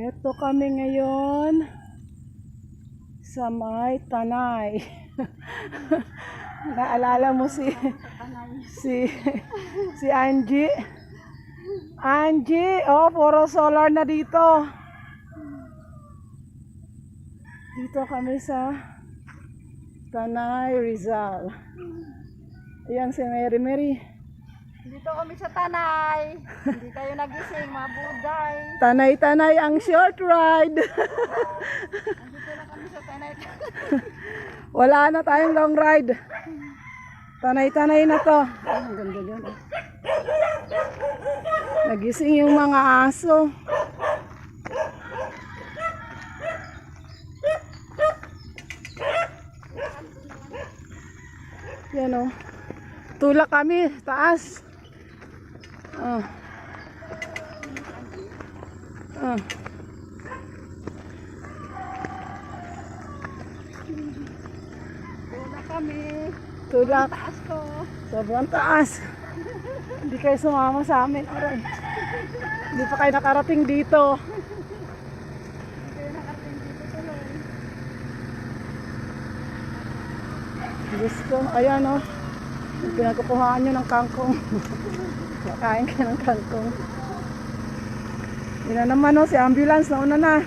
Ito kami ngayon sa may Tanay. Naalala mo si Angie? Angie, oh, puro solar na dito. Dito kami sa Tanay, Rizal. Ayan si Mary. Dito kami sa Tanay. Hindi kayo nagising, mabuday. Tanay ang short ride. Dito na kami sa Tanay. Wala na tayong long ride. Tanay na to. Ang ganda dyan. Nagising yung mga aso. Yan o. Tulak kami, taas. Tulak kami. Tulak. Taas ko. Sobrang taas. Hindi kayo sumama sa amin. Aray. Hindi pa kayo nakarating dito. Hindi kayo nakarating dito tuloy. Diyos ko, ayan o. Pinagkukuhaan nyo ng kangkong. Kakain ka ng kangkong. Yun na naman o, si ambulance nauna na.